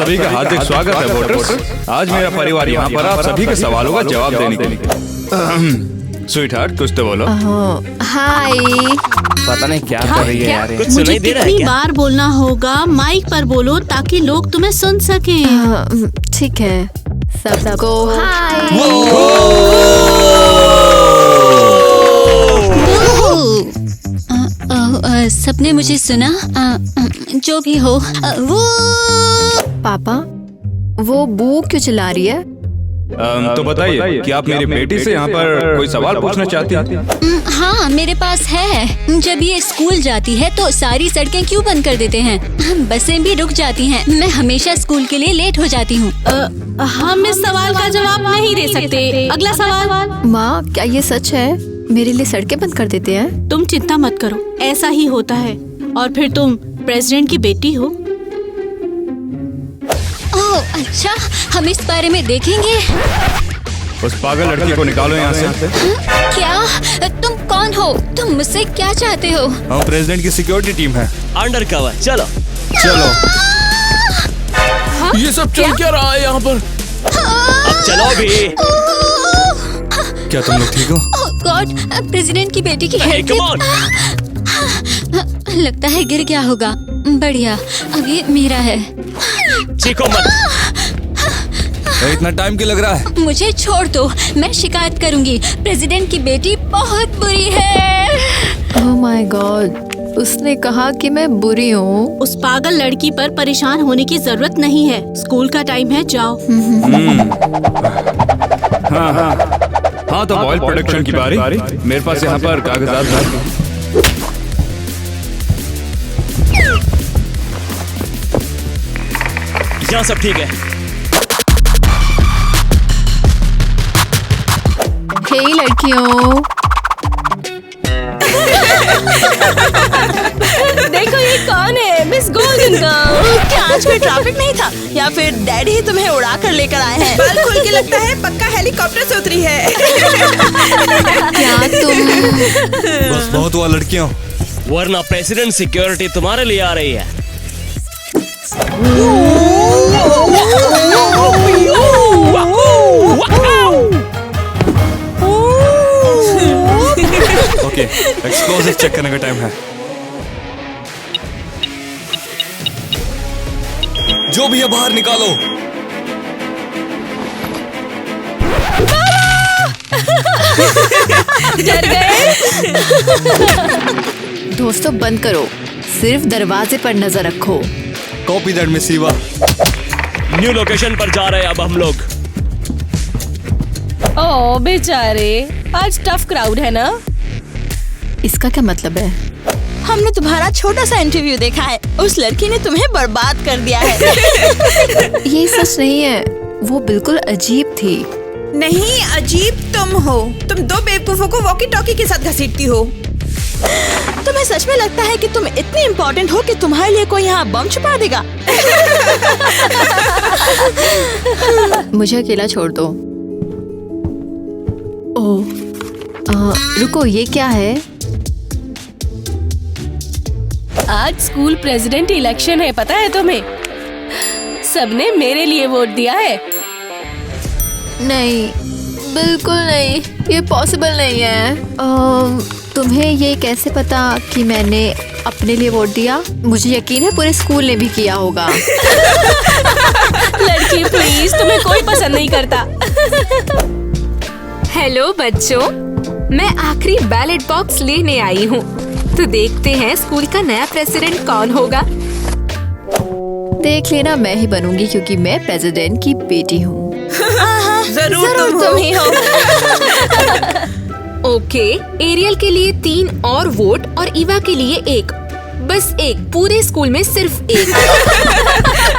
सभी का हार्दिक स्वागत है वोटर्स। आज मेरा परिवार यहाँ पर आप सभी के सवालों का जवाब देने के लिए। स्वीट हार्ट कुछ तो बोलो। हाय। पता नहीं क्या कर रही है यार। कुछ मुझे सुनाई दे रहा है कितनी क्या? बार बोलना होगा? माइक पर बोलो ताकि लोग तुम्हें सुन सके। ठीक है, सबको हाय। सबने मुझे सुना? जो भी हो, वो पापा, वो बू क्यों चिल्ला रही है? तो बताइए कि आप मेरी बेटी से यहाँ पर कोई सवाल पूछना चाहती हैं? हाँ, मेरे पास है। जब ये स्कूल जाती है तो सारी सड़कें क्यों बंद कर देते हैं? बसें भी रुक जाती हैं। मैं हमेशा स्कूल के लिए लेट हो जाती हूँ। हम इस सवाल का जवाब नहीं दे सकते। अगला सवाल। माँ, क्या ये सच है? मेरे लिए सड़कें बंद कर देते हैं? तुम चिंता मत करो, ऐसा ही होता है। और फिर तुम प्रेसिडेंट की बेटी हो। ओह अच्छा, हम इस बारे में देखेंगे। उस पागल लड़की को निकालो यहाँ से। क्या? तुम कौन हो? तुम मुझसे क्या चाहते हो? हम प्रेसिडेंट की सिक्योरिटी टीम है। अंडर कवर चलो। ये सब चल क्या रहा है यहाँ पर? अब चलो भी। क्या तुम लोग ठीक हो? गॉड, प्रेसिडेंट की बेटी की हेड कम ऑन। लगता है गिर गया होगा। बढ़िया, अब ये मेरा है। चीखो मत। इतना टाइम क्यों लग रहा है? मुझे छोड़ दो, मैं शिकायत करूंगी। प्रेसिडेंट की बेटी बहुत बुरी है। ओह माय गॉड, उसने कहा कि मैं बुरी हूँ। उस पागल लड़की पर परेशान होने की जरूरत नहीं है। स्कूल का टाइम है, जाओ। हाँ तो ऑयल प्रोडक्शन की बारी। मेरे पास यहाँ पर कागजात हैं। यहाँ सब ठीक है। हे लड़कियों, देखो ये कौन है? Miss golden girl. क्या आज कोई ट्रैफिक नहीं था या फिर डैडी ही तुम्हें उड़ा कर लेकर आए हैं? बाल खुल के लगता है पक्का हेलीकॉप्टर से उतरी है। क्या तुम? बस बहुत हुआ लड़कियों। वरना प्रेसिडेंट सिक्योरिटी तुम्हारे लिए आ रही है। ओके, एक्सप्लोसिव चेक करने का टाइम है। जो भी है बाहर निकालो। डर गए? दोस्तों बंद करो, सिर्फ दरवाजे पर नजर रखो। Copy that miss Eva. New location पर जा रहे हैं अब हम लोग। ओ बेचारे, आज टफ क्राउड है ना? इसका क्या मतलब है? हमने तुम्हारा छोटा सा इंटरव्यू देखा है। उस लड़की ने तुम्हें बर्बाद कर दिया है। ये सच नहीं है, वो बिल्कुल अजीब थी। नहीं, अजीब तुम हो। तुम दो बेवकूफों को वॉकी टॉकी के साथ घसीटती हो। तुम्हें सच में लगता है कि तुम इतनी इम्पोर्टेंट हो कि तुम्हारे लिए कोई यहाँ बम छुपा देगा? मुझे अकेला छोड़ दो। ओह, रुको, ये क्या है? आज स्कूल प्रेसिडेंट इलेक्शन है, पता है तुम्हें? सबने मेरे लिए वोट दिया है। नहीं, बिल्कुल नहीं, ये पॉसिबल नहीं है। तुम्हें ये कैसे पता कि मैंने अपने लिए वोट दिया? मुझे यकीन है पूरे स्कूल ने भी किया होगा। लड़की प्लीज, तुम्हें कोई पसंद नहीं करता। हेलो बच्चों, मैं आखिरी बैलेट बॉक्स लेने आई हूँ। तो देखते हैं स्कूल का नया प्रेसिडेंट कौन होगा। देख लेना, मैं ही बनूंगी क्योंकि मैं प्रेसिडेंट की बेटी हूँ। जरूर तुम ही हो। ओके, एरियल के लिए 3 और वोट और ईवा के लिए 1। बस 1, पूरे स्कूल में सिर्फ 1।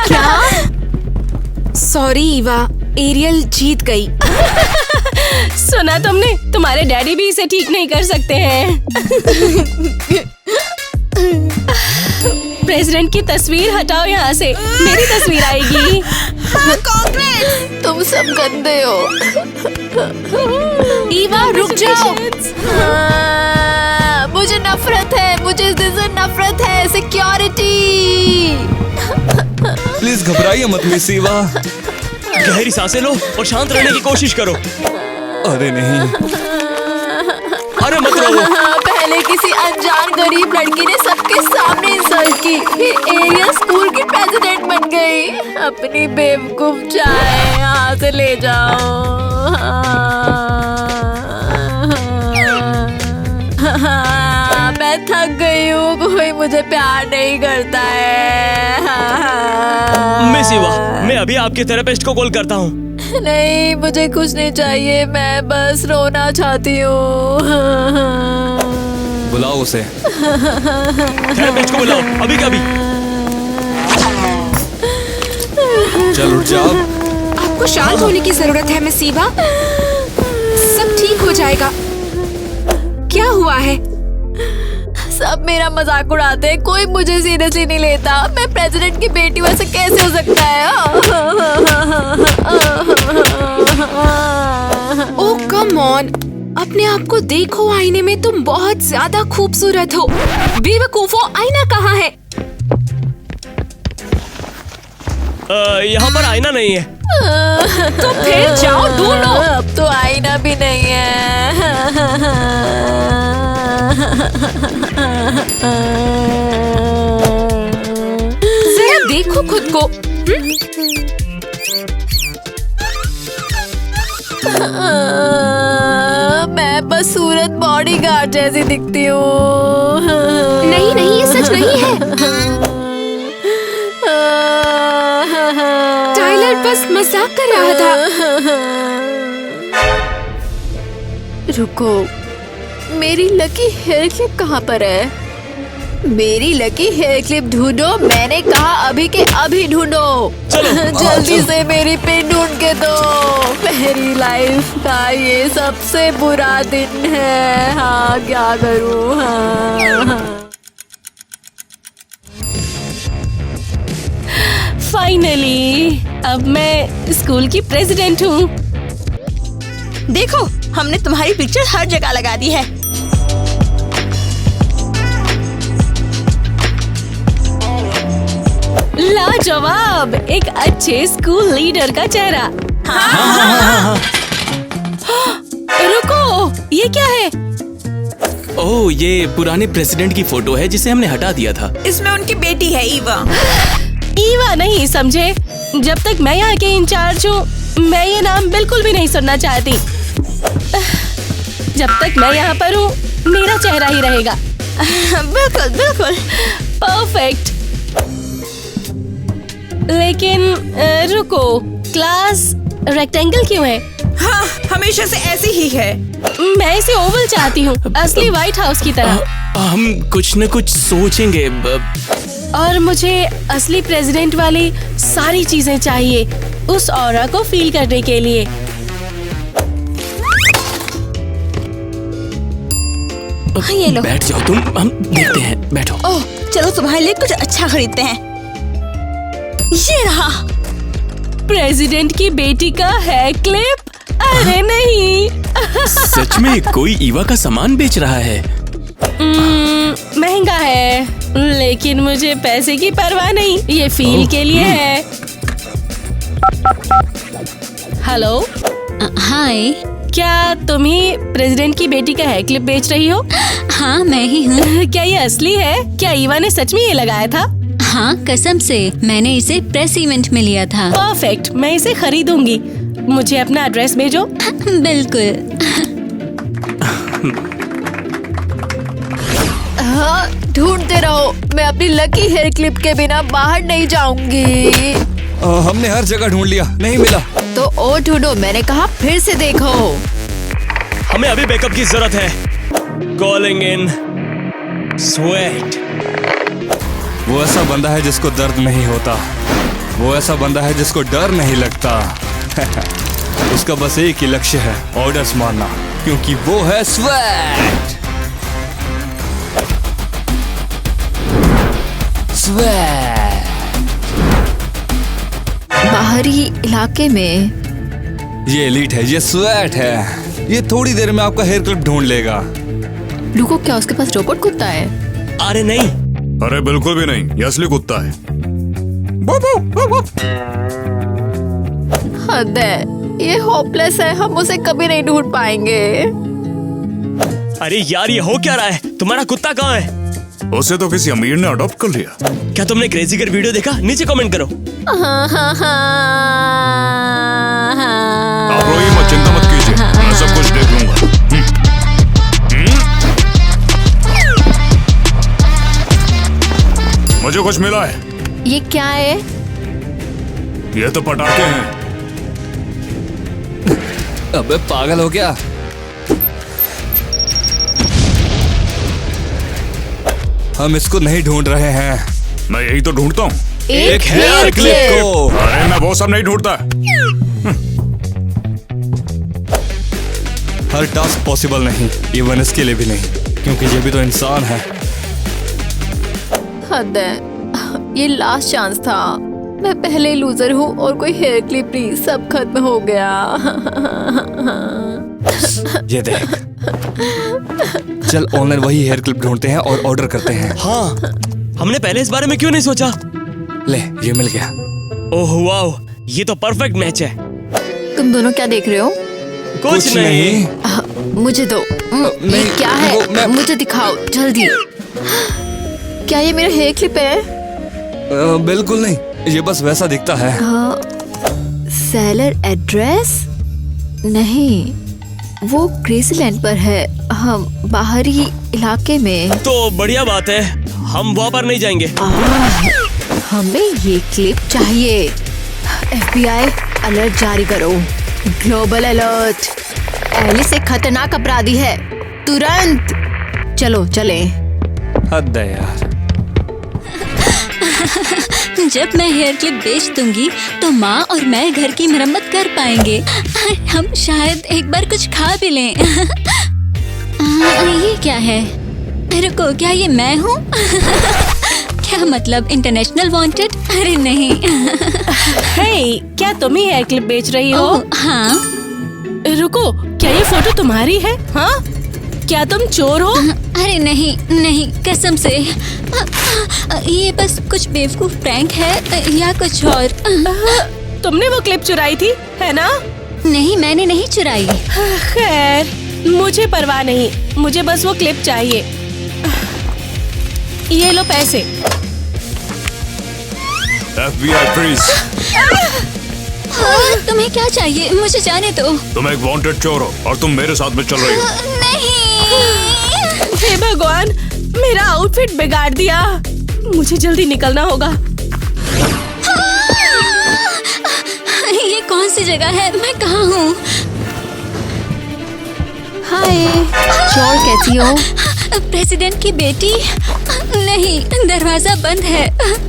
क्या? सॉरी ईवा, एरियल जीत गई। सुना तुमने? तुम्हारे डैडी भी इसे ठीक नहीं कर सकते हैं। प्रेसिडेंट की तस्वीर हटाओ यहाँ से, मेरी तस्वीर आएगी। कांग्रेस। तुम सब गंदे हो। ईवा रुक जाओ। मुझे नफरत है, मुझे इस दिन से नफरत है। सिक्योरिटी। प्लीज घबराइए मत मिस ईवा। गहरी सांसें लो और शांत रहने की कोशिश करो। अरे नहीं, अरे मत रो। पहले किसी अनजान गरीब लड़की ने सबके सामने इंसल्ट की, फिर एरिया स्कूल की प्रेसिडेंट बन गई। अपनी बेवकूफ चाय यहाँ से ले जाओ। मैं थक गई हूँ, कोई मुझे प्यार नहीं करता है। मिस ईवा, मैं अभी आपके थेरेपिस्ट को कॉल करता हूँ। नहीं, मुझे कुछ नहीं चाहिए, मैं बस रोना चाहती हूँ। बुलाओ उसे। थेरेपिस्ट को बुलाओ अभी कभी। चल उठ जाओ। आपको शांत होने की जरूरत है मिस ईवा। सब ठीक हो जाएगा। क्या हुआ है? सब मेरा मजाक उड़ाते हैं, कोई मुझे सीरियसली नहीं लेता। मैं प्रेसिडेंट की बेटी, वैसे कैसे हो सकता है? ओह कम ऑन, अपने आप को देखो आईने में, तुम बहुत ज्यादा खूबसूरत हो। बेवकूफो, आईना कहाँ है? यहाँ पर आईना नहीं है। तो फिर जाओ ढूंढो। अब तो आईना भी नहीं है। जरा देखो खुद को। मैं बस सूरत बॉडीगार्ड जैसी दिखती हूँ। नहीं नहीं, ये सच नहीं है। टाइलर बस मजाक कर रहा था। रुको, मेरी लकी हेयर क्लिप कहाँ पर है? मेरी लकी हेयर क्लिप ढूंढो, मैंने कहा अभी के अभी ढूंढो। जल्दी से मेरी पिन ढूंढ के दो। मेरी लाइफ का ये सबसे बुरा दिन है। हाँ, क्या करूँ? हाँ। फाइनली अब मैं स्कूल की प्रेसिडेंट हूँ। देखो, हमने तुम्हारी पिक्चर हर जगह लगा दी है। लाजवाब, एक अच्छे स्कूल लीडर का चेहरा। रुको, ये क्या है? ओह, ये पुराने प्रेसिडेंट की फोटो है जिसे हमने हटा दिया था। इसमें उनकी बेटी है ईवा। ईवा नहीं, समझे? जब तक मैं यहाँ के इंचार्ज हूँ, मैं ये नाम बिल्कुल भी नहीं सुनना चाहती। जब तक मैं यहाँ पर हूँ, मेरा चेहरा ही रहेगा। बिल्कुल बिल्कुल परफेक्ट। लेकिन रुको, क्लास रेक्टेंगल क्यों है? हाँ, हमेशा से ऐसी ही है। मैं इसे ओवल चाहती हूँ, असली व्हाइट हाउस की तरह। हम कुछ न कुछ सोचेंगे। और मुझे असली प्रेसिडेंट वाली सारी चीजें चाहिए, उस ऑरा को फील करने के लिए। हाँ, ये लो। बैठ जाओ तुम, हम देखते हैं। बैठो। ओह, चलो तुम्हारे लिए कुछ अच्छा खरीदते हैं। ये रहा। प्रेसिडेंट की बेटी का हेयर क्लिप? अरे नहीं। सच में कोई ईवा का सामान बेच रहा है? महंगा है, लेकिन मुझे पैसे की परवाह नहीं, ये फील के लिए है। हेलो, हाय। क्या तुम ही प्रेसिडेंट की बेटी का हेयर क्लिप बेच रही हो? हाँ, मैं ही हूँ। क्या ये असली है? क्या ईवा ने सच में ये लगाया था? हाँ, कसम से, मैंने इसे प्रेस इवेंट में लिया था। परफेक्ट, मैं इसे खरीदूंगी। मुझे अपना एड्रेस भेजो। बिल्कुल। हाँ, ढूंढते रहो, मैं अपनी लकी हेयर क्लिप के बिना बाहर नहीं जाऊंगी। हमने हर जगह ढूंढ लिया, नहीं मिला। तो और ढूंढो, मैंने कहा फिर से देखो। हमें अभी बैकअप की जरूरत है। Calling in sweat. वो ऐसा बंदा है जिसको दर्द नहीं होता, वो ऐसा बंदा है जिसको डर नहीं लगता। उसका बस एक ही लक्ष्य है, ऑर्डर्स मारना, क्योंकि वो है स्वेट। स्वेट। बाहरी इलाके में ये एलीट है, ये स्वेट है। ये थोड़ी देर में आपका हेयर क्लिप ढूंढ लेगा। रुको, क्या उसके पास रोबोट कुत्ता है? अरे नहीं। अरे बिल्कुल भी नहीं, ये असली कुत्ता है। हद है, ये होपलेस है, हम उसे कभी नहीं ढूंढ पाएंगे। अरे यार, ये हो क्या रहा है? तुम्हारा कुत्ता कहाँ है? उसे तो किसी अमीर ने अडॉप्ट कर लिया। क्या तुमने क्रेजी गर्ल वीडियो देखा? नीचे कमेंट करो। आप रोइए मत, चिंता मत कीजिए, मैं सब कुछ देख लूंगा। मुझे कुछ मिला है। ये क्या है? ये तो पटाखे हैं। अबे पागल हो गया? हम इसको नहीं ढूंढ रहे हैं, मैं यही तो ढूंढता हूँ। एक हेयर क्लिप को। अरे मैं वो सब नहीं ढूंढता। हर टास्क पॉसिबल नहीं, इवन इसके लिए भी नहीं, क्योंकि ये भी तो इंसान है। हद है, ये लास्ट चांस था। मैं पहले ही लूजर हूँ और कोई हेयर क्लिप नहीं, सब खत्म हो गया। ये देख, चल ऑनलाइन वही हेयर क्लिप ढूंढते हैं और ऑर्डर करते हैं। हाँ, हमने पहले इस बारे में क्यों नहीं सोचा? ले, ये मिल गया। ओह वाओ, ये तो परफेक्ट मैच है। तुम दोनों क्या देख रहे हो? कुछ नहीं। मुझे दो। ये क्या है? मुझे दिखाओ जल्दी। क्या ये मेरा हेयर क्लिप है? बिल्कुल नहीं, ये बस वैसा दिखता है। सेलर एड्रेस नहीं, वो ग्रेसलैंड पर है, हम बाहरी इलाके में। तो बढ़िया बात है, हम वहाँ पर नहीं जाएंगे। हमें ये क्लिप चाहिए। FBI अलर्ट जारी करो, ग्लोबल अलर्ट। एलिस एक खतरनाक अपराधी है, तुरंत चलो चले। हद है यार। जब मैं हेयर क्लिप बेच दूंगी तो माँ और मैं घर की मरम्मत कर पाएंगे। हम शायद एक बार कुछ खा भी लें। ये क्या है? रुको, क्या ये मैं हूँ? क्या मतलब इंटरनेशनल वांटेड? अरे नहीं। हे, क्या तुम ही हेयर क्लिप बेच रही हो? हाँ। रुको, क्या ये फोटो तुम्हारी है? हाँ, क्या तुम चोर हो? अरे नहीं नहीं, कसम से। ये बस कुछ बेवकूफ प्रैंक है या कुछ और। तुमने वो क्लिप चुराई थी, है ना? नहीं, मैंने नहीं चुराई। खैर, मुझे परवाह नहीं, मुझे बस वो क्लिप चाहिए। ये लो पैसे। FBI freeze. तुम्हें क्या चाहिए? मुझे जाने दो। तुम एक वांटेड चोर हो और तुम मेरे साथ में चल रही हो। नहीं। हे भगवान, मेरा आउटफिट बिगाड़ दिया। मुझे जल्दी निकलना होगा। ये कौन सी जगह है? मैं कहाँ हूँ? हाय, चोर कैसी हो? प्रेसिडेंट की बेटी? नहीं, दरवाजा बंद है।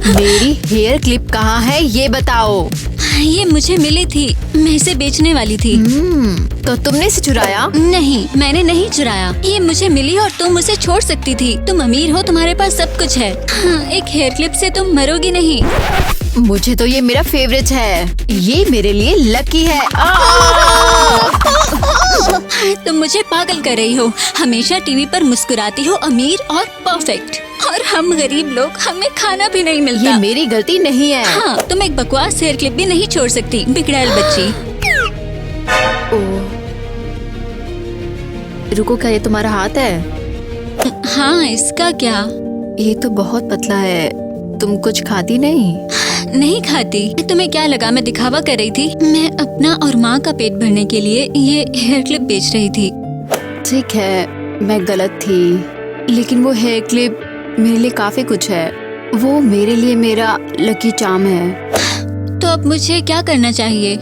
मेरी हेयर क्लिप कहाँ है ये बताओ। ये मुझे मिली थी, मैं इसे बेचने वाली थी। तो तुमने इसे चुराया? नहीं, मैंने नहीं चुराया। ये मुझे मिली और तुम उसे छोड़ सकती थी। तुम अमीर हो, तुम्हारे पास सब कुछ है। हाँ, एक हेयर क्लिप से तुम मरोगी नहीं। मुझे तो ये मेरा फेवरेट है, ये मेरे लिए लकी है। तुम मुझे पागल कर रही हो। हमेशा टीवी पर मुस्कुराती हो, अमीर और परफेक्ट, और हम गरीब लोग, हमें खाना भी नहीं मिलता। ये मेरी गलती नहीं है। हाँ, तुम एक बकवास हेयर क्लिप भी नहीं छोड़ सकती, बिगड़ैल बच्ची। रुको, क्या ये तुम्हारा हाथ है? हाँ, इसका क्या? ये तो बहुत पतला है। तुम कुछ खाती नहीं? नहीं खाती। तुम्हें क्या लगा मैं दिखावा कर रही थी? मैं अपना और माँ का पेट भरने के लिए ये हेयर क्लिप बेच रही थी। ठीक है, मैं गलत थी, लेकिन वो हेयर क्लिप मेरे लिए काफी कुछ है। वो मेरे लिए मेरा लकी चार्म है। तो अब मुझे क्या करना चाहिए?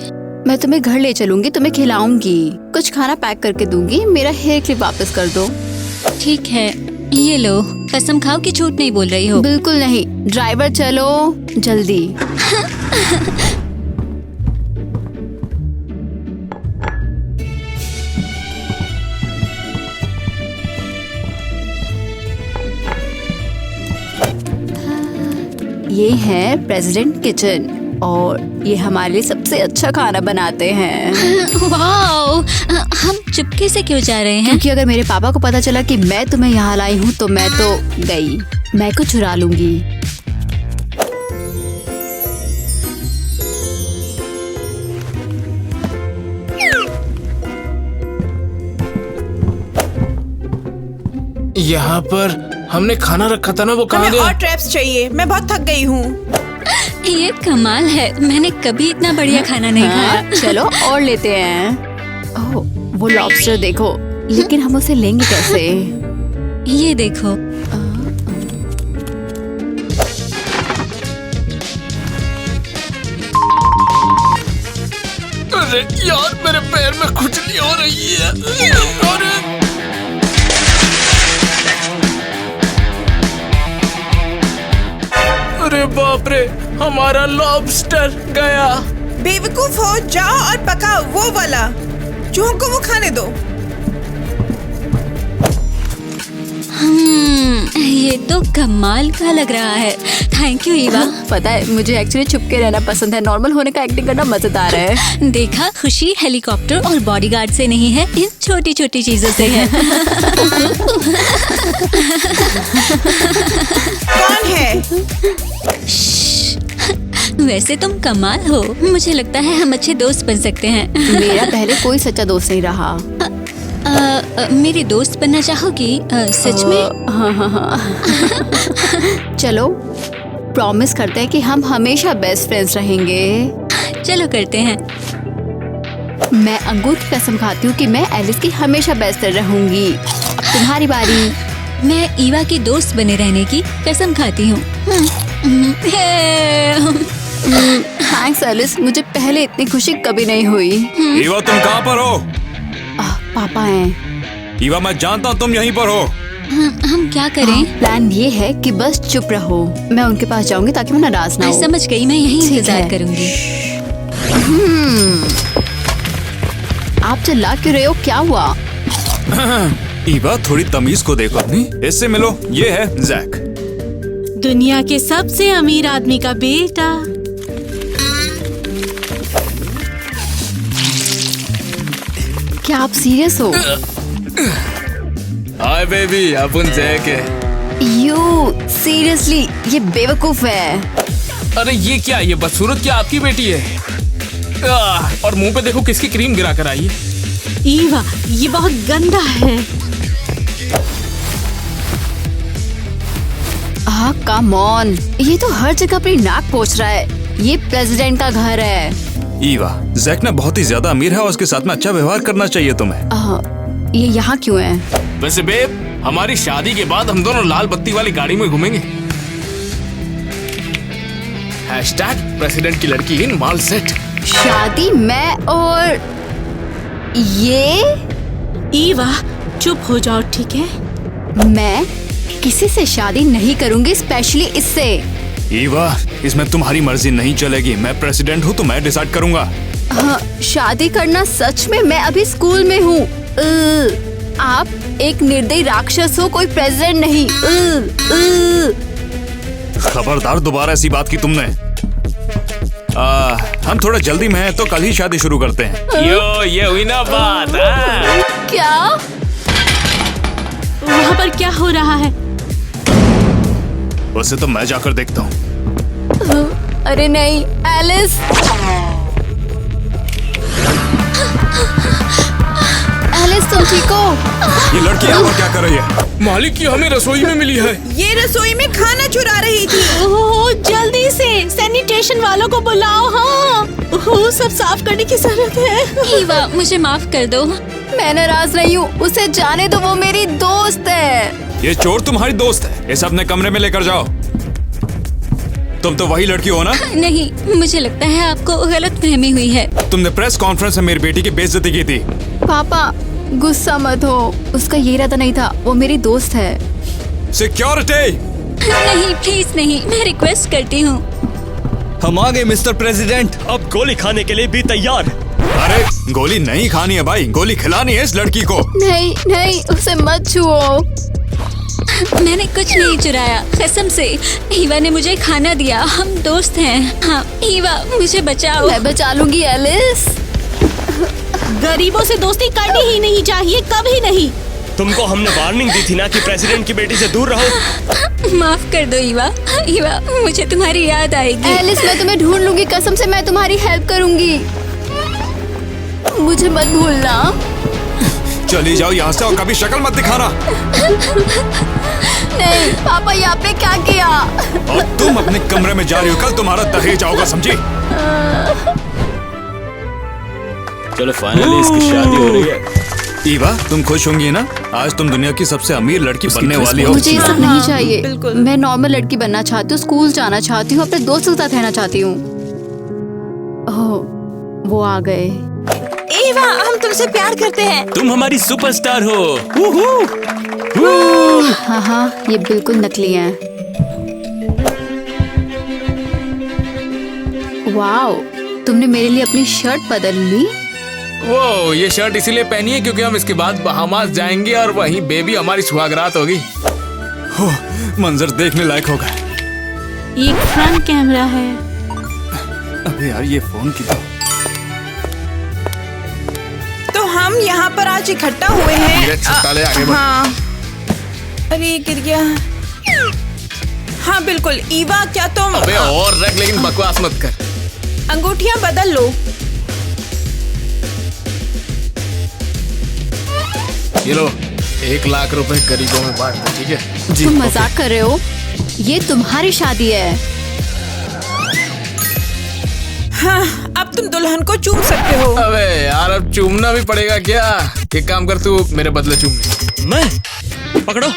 मैं तुम्हें घर ले चलूंगी, तुम्हें खिलाऊंगी, कुछ खाना पैक करके दूंगी, मेरा हेयर क्लिप वापस कर दो। ठीक है, ये लो। कसम खाओ कि झूठ नहीं बोल रही हो। बिल्कुल नहीं। ड्राइवर चलो जल्दी। ये है प्रेसिडेंट किचन और ये हमारे लिए सबसे अच्छा खाना बनाते हैं। वाओ, हम चुपके से क्यों जा रहे हैं? क्योंकि अगर मेरे पापा को पता चला कि मैं तुम्हें यहाँ लाई हूँ तो मैं तो गई, मैं को चुरा लूंगी। यहाँ पर हमने खाना रखा था ना, वो कहाँ हमें गया? और ट्रैप्स चाहिए, मैं बहुत थक गई हूँ। ये कमाल है, मैंने कभी इतना बढ़िया खाना नहीं खाया। चलो और लेते हैं। ओह, वो लॉबस्टर देखो, लेकिन हम उसे लेंगे कैसे? ये देखो। अरे यार, मेरे पैर में खुजली हो रही है। अरे बाप रे, हमारा लॉबस्टर गया। बेवकूफ हो, जाओ और पकाओ वो वाला। चूहों को वो खाने दो। ये तो कमाल का लग रहा है। Thank you Eva. पता है, मुझे एक्चुअली छुप के रहना पसंद है। नॉर्मल होने का एक्टिंग करना मजेदार है। देखा, खुशी हेलीकॉप्टर और बॉडीगार्ड से नहीं है, इन छोटी छोटी चीजों से है। कौन है? वैसे तुम कमाल हो, मुझे लगता है हम अच्छे दोस्त बन सकते हैं। मेरा पहले कोई सच्चा दोस्त नहीं रहा। मेरी दोस्त बनना चाहोगी? सच में? हाँ। चलो, प्रॉमिस करते हैं कि हम हमेशा बेस्ट फ्रेंड्स रहेंगे। चलो करते हैं। मैं अंगूर की कसम खाती हूँ कि मैं एलिस की हमेशा बेस्ट फ्रेंड रहूंगी। अब तुम्हारी बारी। मैं ईवा की दोस्त बने रहने की कसम खाती हूँ। थैंक्स एलिस, मुझे पहले इतनी खुशी कभी नहीं हुई। ईवा, तुम कहाँ पर हो? पापा हैं। ईवा, मैं जानता हूँ तुम यहीं पर हो। हम क्या करें? प्लान ये है कि बस चुप रहो। मैं उनके पास जाऊंगी ताकि वो नाराज ना हो। समझ गई, मैं यहीं ठीक इंतजार है। करूंगी। आप चिल्ला क्यों रहे हो? क्या हुआ? ईवा, थोड़ी तमीज को देखो अपनी। इससे मिलो, ये है जैक। दुनिया के सबसे अमीर आदमी का बेटा। क्या आप सीरियस हो? हाय बेबी, अपन जैक है। You seriously? ये बेवकूफ है। अरे ये क्या, ये बदसूरत क्या आपकी बेटी है? और मुंह पे देखो किसकी क्रीम गिरा कर आई है। ईवा, ये बहुत गंदा है। कम ऑन, ये तो हर जगह अपनी नाक पोंछ रहा है। ये प्रेसिडेंट का घर है। ईवा, जैक ना बहुत ही ज्यादा अमीर है और उसके साथ में अच्छा व्यवहार करना चाहिए तुम्हें। ये यहाँ क्यों है? वैसे बेब, हमारी शादी के बाद हम दोनों लाल बत्ती वाली गाड़ी में घूमेंगे। #प्रेसिडेंट की लड़की इन माल सेट। शादी मैं और ये? ईवा, चुप हो जाओ, ठीक है? मैं किसी से शादी नहीं करूंगी, स्पेशली इससे। ईवा, इसमें तुम्हारी मर्जी नहीं चलेगी। मैं प्रेसिडेंट हूँ तो मैं डिसाइड करूंगा। शादी करना सच में? मैं अभी स्कूल में हूँ। आप एक निर्दयी राक्षस हो, कोई प्रेसिडेंट नहीं। खबरदार, दोबारा ऐसी बात की तुमने। हम थोड़ा जल्दी में हैं तो कल ही शादी शुरू करते हैं। ये हुई ना बात। क्या? वहाँ पर क्या हो रहा है? वैसे तो मैं जाकर देखता हूँ। अरे नहीं, एलिस। एलिस, तुम ठीक हो? ये लड़की यहाँ पर क्या कर रही है? मालिक की हमें रसोई में मिली है। ये रसोई में खाना चुरा रही थी। ओह, जल्दी से सैनिटेशन वालों को बुलाओ। हाँ, ओह, सब साफ करने की जरूरत है। ईवा, मुझे माफ कर दो। मैं नाराज नहीं हूँ, उसे जाने दो, वो मेरी दोस्त है। ये चोर तुम्हारी दोस्त है। इसे अपने कमरे में लेकर जाओ। तुम तो वही लड़की हो ना? नहीं, मुझे लगता है आपको गलतफहमी हुई है। तुमने प्रेस कॉन्फ्रेंस में मेरी बेटी की बेइज्जती की थी। पापा, गुस्सा मत हो, उसका ये इरादा नहीं था। वो मेरी दोस्त है। सिक्योरिटी! नहीं, प्लीज नहीं, मैं रिक्वेस्ट करती हूँ। हम आ गए मिस्टर प्रेसिडेंट। अब गोली खाने के लिए भी तैयार। अरे, गोली नहीं खानी है भाई, गोली खिलानी है इस लड़की को। नहीं नहीं, उसे मत छुओ। मैंने कुछ नहीं चुराया, कसम से। ईवा ने मुझे खाना दिया, हम दोस्त हैं। हाँ, ईवा, मुझे बचाओ। मैं बचा लूंगी एलिस। गरीबों से दोस्ती करनी ही नहीं चाहिए, कभी नहीं। तुमको हमने वार्निंग दी थी ना कि प्रेसिडेंट की बेटी से दूर रहो। माफ कर दो ईवा। ईवा, मुझे तुम्हारी याद आएगी। एलिस, मैं तुम्हें ढूंढ लूंगी, कसम से मैं तुम्हारी हेल्प करूंगी। मुझे मत भूलना। चली जाओ यहाँ से और कभी शक्ल मत दिखाना। नहीं पापा, ये आपने क्या किया? और तुम अपने कमरे में जा रही हो, कल तुम्हारा दहेज आओगा, समझी? चलो फाइनली इसकी शादी हो रही है। ईवा, तुम खुश होंगी ना? आज तुम दुनिया की सबसे अमीर लड़की बनने वाली हो। मुझे ये सब नहीं चाहिए। मैं नॉर्मल लड़की बनना चाहती हूँ, स्कूल जाना चाहती हूँ, अपने दोस्तों के साथ रहना चाहती हूँ। ओह, वो आ गए। ईवा, हम तुमसे प्यार करते हैं। तुम हमारी सुपरस्टार हो। हाँ हाँ, ये बिल्कुल नकली हैं। वाओ, तुमने मेरे लिए अपनी शर्ट बदल ली। वो ये शर्ट इसीलिए पहनी है क्योंकि हम इसके बाद बहामास जाएंगे और वहीं बेबी हमारी सुहागरात होगी। मंजर देखने लायक होगा। ये फ्रंट कैमरा है। अबे यार, ये फोन की तो हम यहाँ पर आज इकट्ठा हुए हैं। आगे बढ़। हाँ, अरे गिर गया। हाँ बिल्कुल। ईवा, क्या तुम अबे और रख, लेकिन बकवास मत कर। अंगूठियाँ बदल लो। ये लो, 1 लाख रुपए गरीबों में बांट दो, ठीक है? तुम मजाक कर रहे हो? ये तुम्हारी शादी है। हाँ, अब तुम दुल्हन को चूम सकते हो। अबे यार, अब चूमना भी पड़ेगा क्या? एक काम कर, तू मेरे बदले चूम ले। मैं पकड़ो।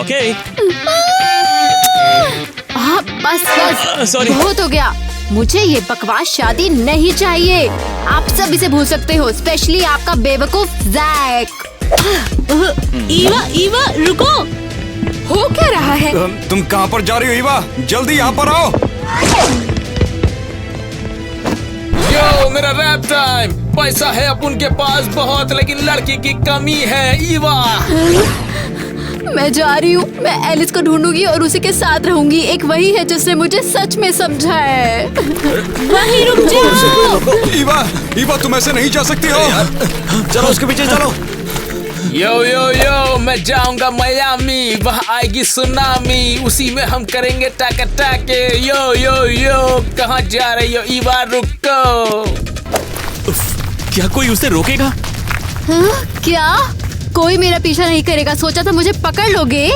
ओके। हाँ बस बस, सॉरी। बहुत हो गया। मुझे ये बकवास शादी नहीं चाहिए। आप सब इसे भूल सकते हो, स्पेशली आपका बेवकूफ जैक। ईवा, ईवा रुको। हो क्या रहा है? तुम कहाँ पर जा रही हो ईवा? जल्दी यहाँ पर आओ। यो, मेरा रैप टाइम। पैसा है अपन के पास बहुत, लेकिन लड़की की कमी है। ईवा, मैं जा रही हूँ। मैं एलिस को ढूंढूंगी और उसी के साथ रहूंगी। एक वही है जिसने मुझे सच में समझा है। वहीं रुक जाओ। ईवा, ईवा, तुम ऐसे नहीं जा सकती हो। चलो उसके पीछे चलो। यो यो यो, मैं जाऊंगा मियामी, वहाँ आएगी सुनामी, उसी में हम करेंगे टाका टाके। यो यो यो, कहाँ जा रही हो ईवा? रुको। क्या कोई उसे रोकेगा? हाँ? क्या कोई मेरा पीछा नहीं करेगा? सोचा था मुझे पकड़ लोगे।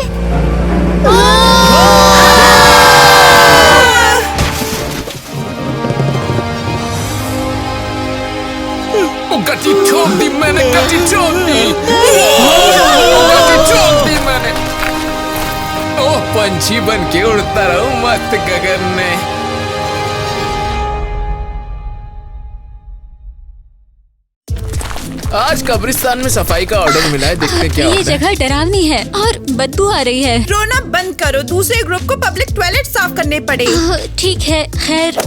गट्टी ठोक दी मैंने, गट्टी ठोक दी। गट्टी ठोक दी मैंने। ओह, पंछी बन के उड़ता रहूं मस्त गगन में। आज कब्रिस्तान में सफाई का ऑर्डर मिला है, देखते क्या ये होता है। जगह डरावनी है और बदबू आ रही है। रोना बंद करो, दूसरे ग्रुप को पब्लिक टॉयलेट साफ करने पड़े। ठीक है, खैर।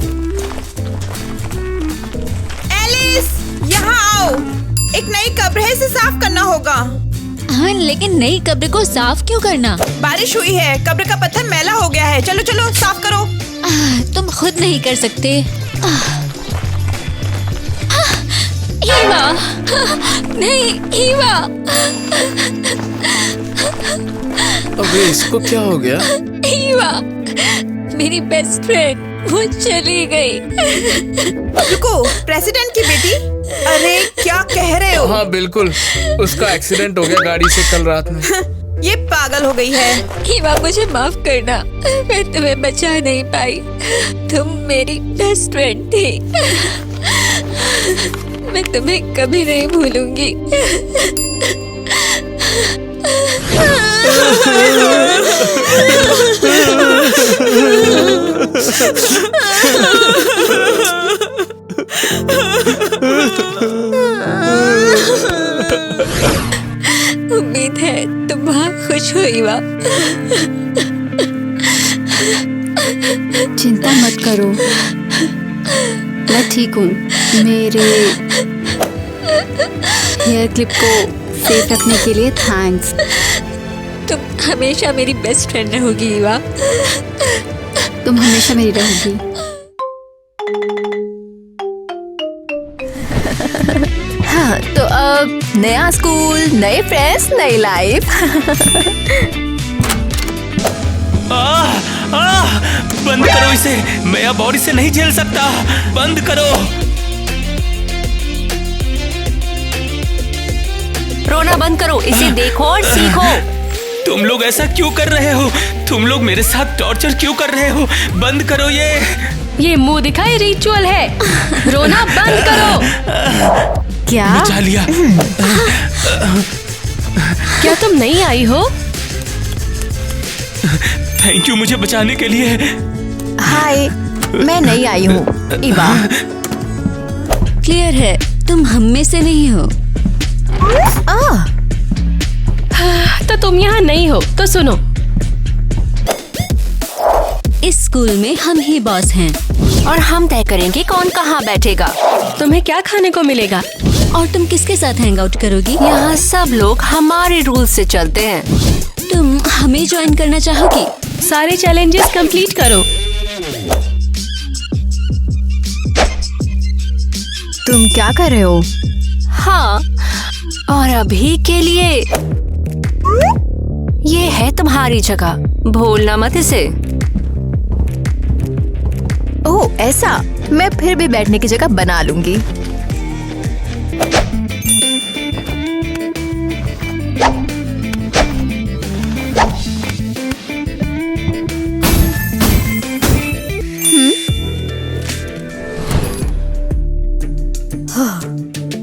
एलिस, यहाँ आओ। एक नई कब्र है, इसे साफ करना होगा। हाँ, लेकिन नई कब्र को साफ क्यों करना? बारिश हुई है, कब्र का पत्थर मैला हो गया है। चलो चलो साफ करो। तुम खुद नहीं कर सकते। ईवा, नहीं ईवा। अबे इसको क्या हो गया? ईवा, मेरी बेस्ट फ्रेंड वो चली गई। रुको, प्रेसिडेंट की बेटी? अरे क्या कह रहे हो? हाँ बिल्कुल, उसका एक्सीडेंट हो गया गाड़ी से कल रात में। ये पागल हो गई है। ईवा, मुझे माफ करना, मैं तुम्हें बचा नहीं पाई। तुम मेरी बेस्ट फ्रेंड थी। मैं तुम्हें कभी नहीं भूलूंगी। उम्मीद है तुम बहुत खुश हो ईवा। चिंता मत करो, मैं ठीक हूँ। मेरे हेयर क्लिप को सेफ रखने के लिए थैंक्स। तुम हमेशा मेरी बेस्ट फ्रेंड रहोगी ईवा। तुम हमेशा मेरी रहोगी। हाँ, तो अब नया स्कूल, नए फ्रेंड्स, नई लाइफ। बंद करो इसे, मैं अब और इसे नहीं झेल सकता। बंद करो। रोना बंद करो, इसे देखो और सीखो। तुम लोग ऐसा क्यों कर रहे हो? तुम लोग मेरे साथ टॉर्चर क्यों कर रहे हो? बंद करो ये मुंह दिखाई रिचुअल है। रोना बंद करो। क्या? बचा लिया। क्या तुम नहीं आई हो? थैंक यू मुझे बचाने के लिए। हाय, मैं नहीं आई हूँ। इवा, क्लियर है तुम हम में से नहीं हो। तो तुम यहाँ नहीं हो तो सुनो, इस स्कूल में हम ही बॉस हैं और हम तय करेंगे कौन कहाँ बैठेगा। तुम्हें क्या खाने को मिलेगा? और तुम किसके साथ हैंग आउट करोगी? यहाँ सब लोग हमारे रूल से चलते हैं। तुम हमें ज्वाइन करना चाहोगी? सारे चैलेंजेस कंप्लीट करो। तुम क्या कर रहे हो? हाँ, और अभी के लिए ये है तुम्हारी जगह, भूलना मत इसे। ओह ऐसा, मैं फिर भी बैठने की जगह बना लूंगी।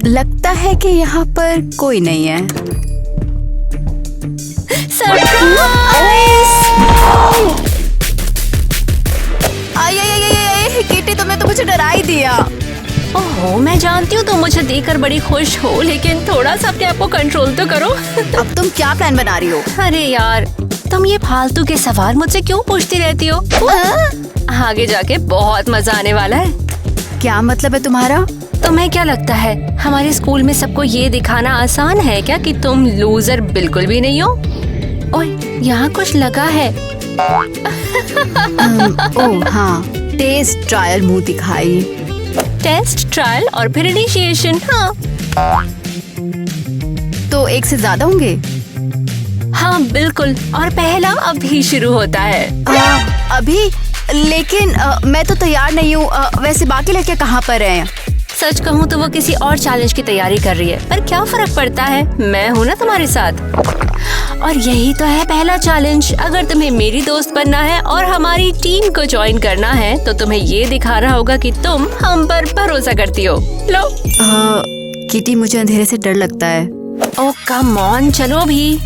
लगता है कि यहाँ पर कोई नहीं है। किटी, तुमने तो मुझे डरा ही दिया। ओहो, मैं जानती हूँ तुम मुझे देखकर बड़ी खुश हो, लेकिन थोड़ा सा अपने आप को कंट्रोल तो करो। अब तुम क्या प्लान बना रही हो? अरे यार, तुम ये फालतू के सवाल मुझसे क्यों पूछती रहती हो? आगे जाके बहुत मजा आने वाला है। क्या मतलब है तुम्हारा? तुम्हें क्या लगता है हमारे स्कूल में सबको ये दिखाना आसान है क्या कि तुम लूजर बिल्कुल भी नहीं हो? ओए, यहाँ कुछ लगा है। ओह हाँ, टेस्ट ट्रायल मुंह दिखाई। टेस्ट ट्रायल और फिर इनिशिएशन। हाँ, तो एक से ज्यादा होंगे? हाँ बिल्कुल, और पहला अभी शुरू होता है। अभी? लेकिन मैं तो तैयार नहीं हूँ। वैसे बाकी लड़के कहाँ पर हैं? सच कहूँ तो वो किसी और चैलेंज की तैयारी कर रही है, पर क्या फर्क पड़ता है, मैं हूँ ना तुम्हारे साथ। और यही तो है पहला चैलेंज। अगर तुम्हें मेरी दोस्त बनना है और हमारी टीम को ज्वाइन करना है तो तुम्हें ये दिखाना होगा कि तुम हम पर भरोसा करती हो। लो। किटी, मुझे अंधेरे से डर लगता है। ओह कम ऑन, चलो भी।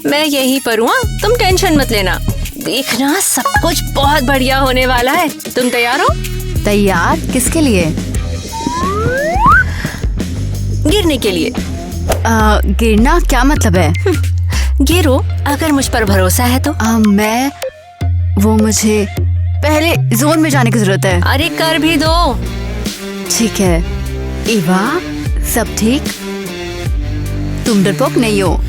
मैं यहीं पर हूँ, तुम टेंशन मत लेना। देखना सब कुछ बहुत बढ़िया होने वाला है। तुम तैयार हो? तैयार? किसके लिए? गिरने के लिए। गिरना क्या मतलब है? गिरो, अगर मुझ पर भरोसा है तो। मुझे पहले जोन में जाने की जरूरत है। अरे कर भी दो। ठीक है। इवा, सब ठीक? तुम डरपोक नहीं हो?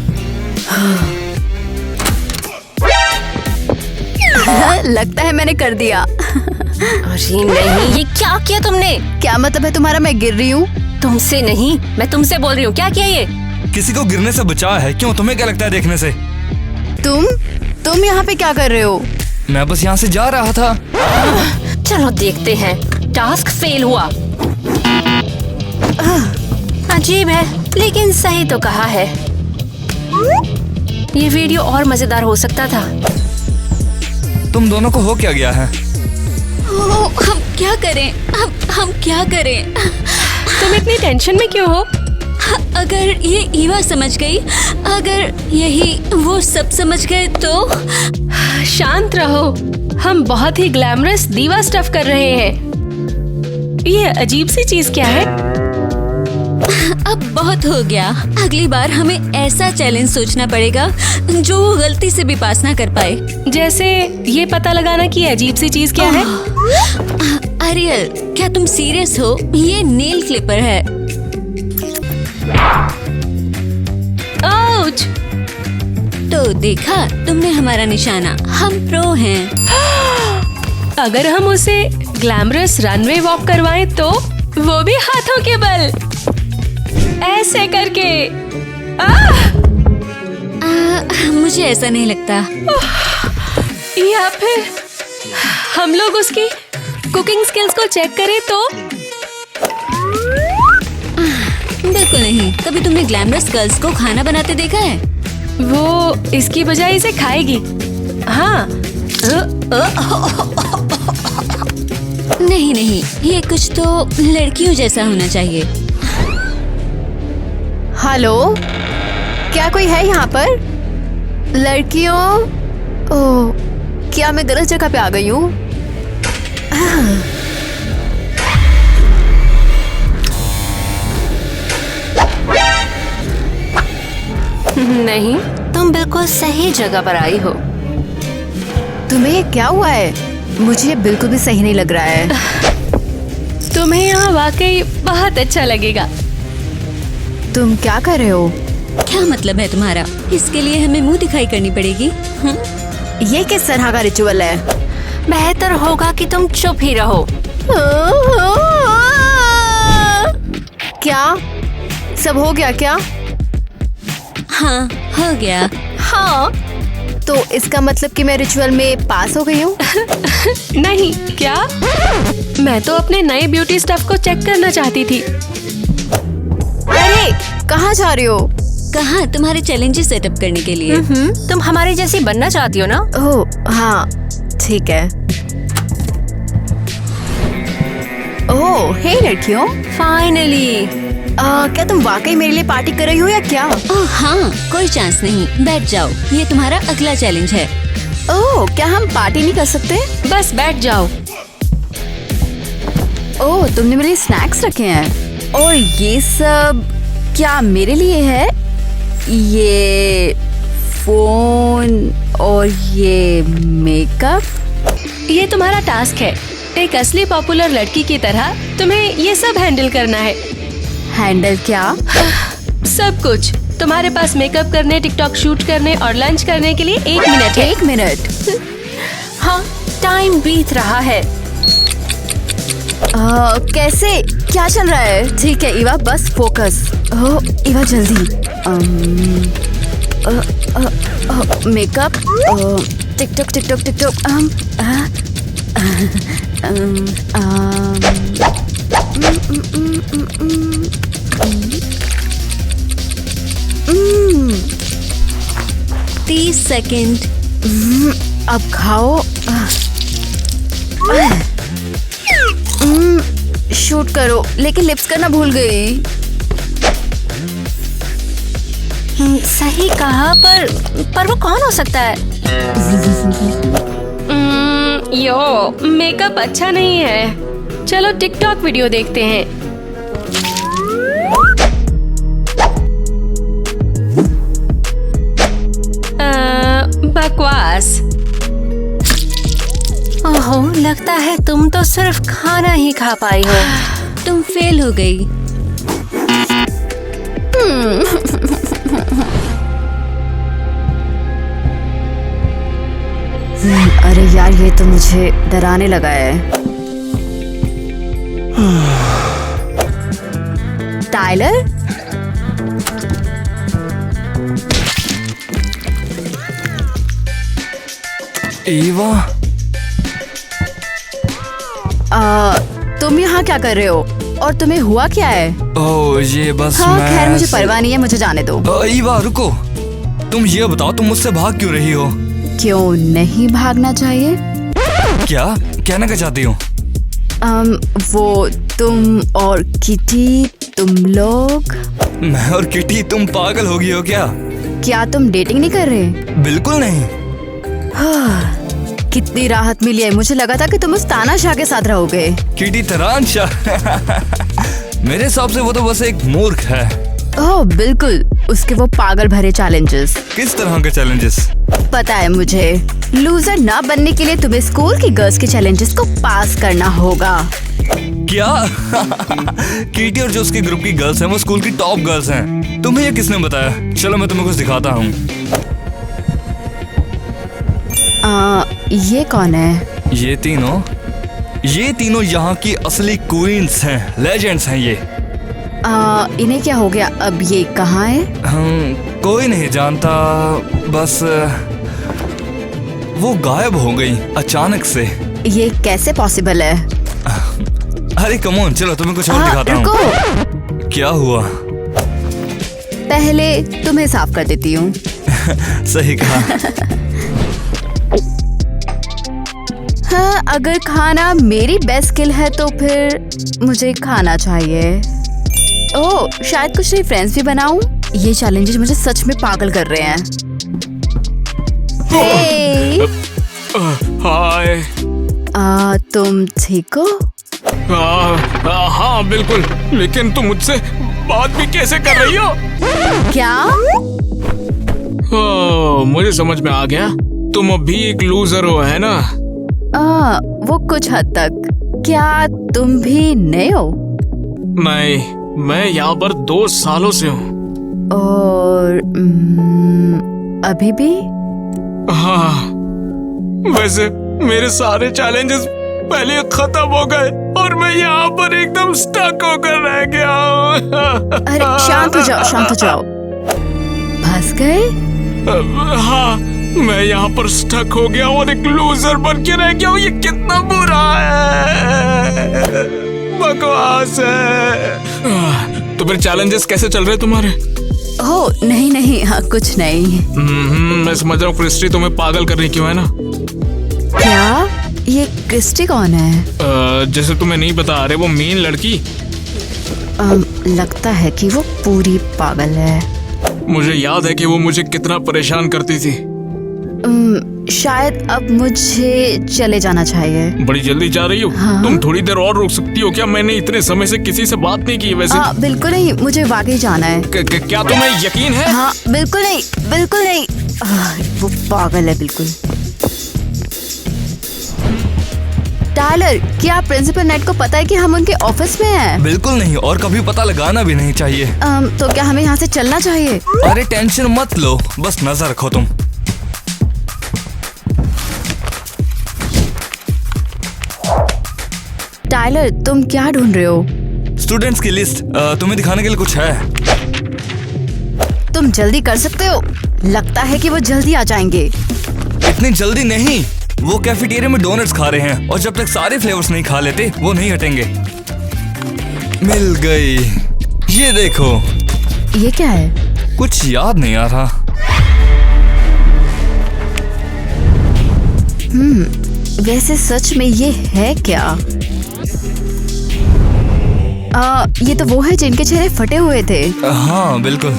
लगता है मैंने कर दिया। अरे नहीं, ये क्या किया तुमने? क्या मतलब है तुम्हारा? मैं गिर रही हूँ? तुमसे नहीं, मैं तुमसे बोल रही हूँ। क्या किया ये? किसी को गिरने से बचा है। क्यों, तुम्हें क्या लगता है देखने से? तुम यहाँ पे क्या कर रहे हो? मैं बस यहाँ से जा रहा था। चलो देखते हैं। टास्क फेल हुआ। अजीब है, लेकिन सही तो कहा है। ये वीडियो और मजेदार हो सकता था। तुम दोनों को हो क्या गया है? हम क्या करें? हम क्या करें? तुम इतनी टेंशन में क्यों हो? अगर ये ईवा समझ गई, अगर यही वो सब समझ गए तो? शांत रहो, हम बहुत ही ग्लैमरस दीवा स्टफ कर रहे हैं। ये अजीब सी चीज क्या है? अब बहुत हो गया। अगली बार हमें ऐसा चैलेंज सोचना पड़ेगा जो वो गलती से भी पास ना कर पाए। जैसे ये पता लगाना कि अजीब सी चीज क्या है। अरियल, क्या तुम सीरियस हो? ये नेल क्लिपर है। आउच! तो देखा तुमने हमारा निशाना, हम प्रो हैं। अगर हम उसे ग्लैमरस रनवे वॉक करवाएं तो? वो भी हाथों के बल, ऐसे करके। मुझे ऐसा नहीं लगता। या फिर हम लोग उसकी कुकिंग स्किल्स को चेक करें तो? बिल्कुल नहीं। कभी तुमने ग्लैमरस गर्ल्स को खाना बनाते देखा है? वो इसकी बजाय इसे खाएगी। हाँ। नहीं नहीं, ये कुछ तो लड़कियों जैसा होना चाहिए। हेलो, क्या कोई है यहाँ पर? लड़कियों? ओह, क्या मैं गलत जगह पे आ गई हूँ? नहीं, तुम बिल्कुल सही जगह पर आई हो। तुम्हें ये क्या हुआ है? मुझे बिल्कुल भी सही नहीं लग रहा है। तुम्हें यहाँ वाकई बहुत अच्छा लगेगा। तुम क्या कर रहे हो? क्या मतलब है तुम्हारा? इसके लिए हमें मुंह दिखाई करनी पड़ेगी? ये किस तरह का रिचुअल है? बेहतर होगा कि तुम चुप ही रहो। क्या सब हो गया क्या? हाँ, हो गया। हाँ, तो इसका मतलब कि मैं रिचुअल में पास हो गई हूँ? नहीं, क्या? मैं तो अपने नए ब्यूटी स्टफ को चेक करना चाहती थी। अरे, कहाँ जा रही हो? कहाँ? तुम्हारे चैलेंजेस सेटअप करने के लिए। तुम हमारी जैसी बनना चाहती हो ना? ओह हाँ, ठीक है। ओह, हे लड़कियों, फाइनली। क्या तुम वाकई मेरे लिए पार्टी कर रही हो या क्या? ओह हाँ, कोई चांस नहीं। बैठ जाओ, ये तुम्हारा अगला चैलेंज है। ओह, क्या हम पार्टी नहीं कर सकते? बस बैठ जाओ। ओह, तुमने मेरे लिए स्नैक्स रखे हैं और ये सब क्या मेरे लिए है? ये फोन और ये मेकअप? ये तुम्हारा टास्क है। एक असली पॉपुलर लड़की की तरह तुम्हें ये सब हैंडल करना है। हैंडल क्या? सब कुछ। तुम्हारे पास मेकअप करने, टिकटॉक शूट करने और लंच करने के लिए 1 मिनट है। 1 मिनट? हाँ, टाइम बीत रहा है। कैसे? क्या चल रहा है? ठीक है ईवा, बस फोकस। ओह ईवा, जल्दी। Makeup, TikTok TikTok TikTok. तीस सेकेंड। अब खाओ। शूट करो, लेकिन लिप्स करना भूल गई। सही कहा, पर वो कौन हो सकता है? यो, मेकअप अच्छा नहीं है। चलो टिकटॉक वीडियो देखते हैं। बकवास। ओहो, लगता है तुम तो सिर्फ खाना ही खा पाई हो। तुम फेल हो गई। अरे यार, ये तो मुझे डराने लगा है। टाइलर, ईवा, तुम यहाँ क्या कर रहे हो? और तुम्हें हुआ क्या है? ओह ये बस हाँ, मैं खैर मुझे परवाह नहीं है, मुझे जाने दो। ईवा रुको, तुम ये बताओ, तुम मुझसे भाग क्यों रही हो? क्यों नहीं भागना चाहिए? क्या कहना क्या चाहती हो? वो तुम और किटी, तुम लोग। मैं और किटी? तुम पागल हो गई हो क्या? क्या तुम डेटिंग नहीं कर रहे? बिल्कुल नहीं। कितनी राहत मिली है। मुझे लगा था कि तुम उस तानाशाह के साथ रहोगे। किटी तरानशाह? मेरे हिसाब से वो तो बस एक मूर्ख है। ओह बिल्कुल, उसके वो पागल भरे चैलेंजेस। किस तरह के चैलेंजेस? पता है मुझे। लूजर ना बनने के लिए तुम्हें स्कूल की गर्ल्स के चैलेंजेस को पास करना होगा। क्या? किटी और जो उसके ग्रुप की गर्ल्स हैं वो स्कूल की टॉप गर्ल्स हैं। तुम्हें ये किसने बताया? चलो मैं तुम्हें कुछ दिखाता हूँ। ये कौन है? ये तीनों यहाँ की असली क्वींस हैं, लेजेंड्स हैं ये। इन्हें क्या हो गया? अब ये कहाँ है? कोई नहीं जानता, बस वो गायब हो गई अचानक से। ये कैसे पॉसिबल है? अरे कम ऑन, चलो तुम्हें कुछ और दिखाता हूँ। क्या हुआ? पहले तुम्हें साफ कर देती हूँ। सही कहा। हाँ, अगर खाना मेरी बेस्ट स्किल है तो फिर मुझे खाना चाहिए। ओह, शायद कुछ नई फ्रेंड्स भी बनाऊं। ये चैलेंजेस मुझे सच में पागल कर रहे हैं। हे, हाय। तुम ठीक हो? हाँ बिल्कुल, लेकिन तुम मुझसे बात भी कैसे कर रही हो? क्या? मुझे समझ में आ गया, तुम अभी एक लूजर हो, है ना? वो कुछ हद तक। क्या तुम भी नए हो? नहीं, मैं यहाँ पर 2 सालों से हूँ। और अभी भी? हाँ, वैसे मेरे सारे चैलेंजेस पहले खत्म हो गए और मैं यहाँ पर एकदम स्टक होकर रह गया हूँ। अरे शांत हो जाओ, शांत हो जाओ। फंस गए? हाँ, मैं यहाँ पर स्टक हो गया और एक लूजर बन के रह गया हूँ। ये कितना बुरा है, बकवास है। तो फिर चैलेंजेस कैसे चल रहे तुम्हारे? ओह नहीं, हाँ कुछ नहीं। मैं समझ रहा हूँ क्रिस्टी तुम्हें पागल कर रही क्यों, है ना? क्या? ये क्रिस्टी कौन है? जैसे तुम्हें नहीं पता, अरे वो मेन लड़की। लगता है कि वो पूरी पागल है। मुझे याद है कि वो मुझे कितना परेशान करती थी। शायद अब मुझे चले जाना चाहिए। बड़ी जल्दी जा रही हो? हाँ? तुम थोड़ी देर और रुक सकती हो क्या? मैंने इतने समय से किसी से बात नहीं की वैसे। बिल्कुल नहीं, मुझे वाकई जाना है। क्या तुम्हें यकीन है? हाँ, बिल्कुल नहीं, बिल्कुल नहीं। वो पागल है बिल्कुल। टायलर, क्या प्रिंसिपल नेट को पता है कि हम उनके ऑफिस में हैं? बिल्कुल नहीं, और कभी पता लगाना भी नहीं चाहिए। तो क्या हमें यहाँ से चलना चाहिए? अरे टेंशन मत लो, बस नजर रखो तुम। टायलर, तुम क्या ढूंढ रहे हो? स्टूडेंट्स की लिस्ट। तुम्हें दिखाने के लिए कुछ है? तुम जल्दी कर सकते हो? लगता है कि वो जल्दी आ जाएंगे। इतनी जल्दी नहीं, वो कैफेटेरिया में डोनट्स खा रहे हैं और जब तक सारे फ्लेवर्स नहीं खा लेते वो नहीं हटेंगे। मिल गई, ये देखो। ये क्या है? कुछ याद नहीं आ रहा। वैसे सच में ये है क्या? ये तो वो है जिनके चेहरे फटे हुए थे। हाँ बिल्कुल।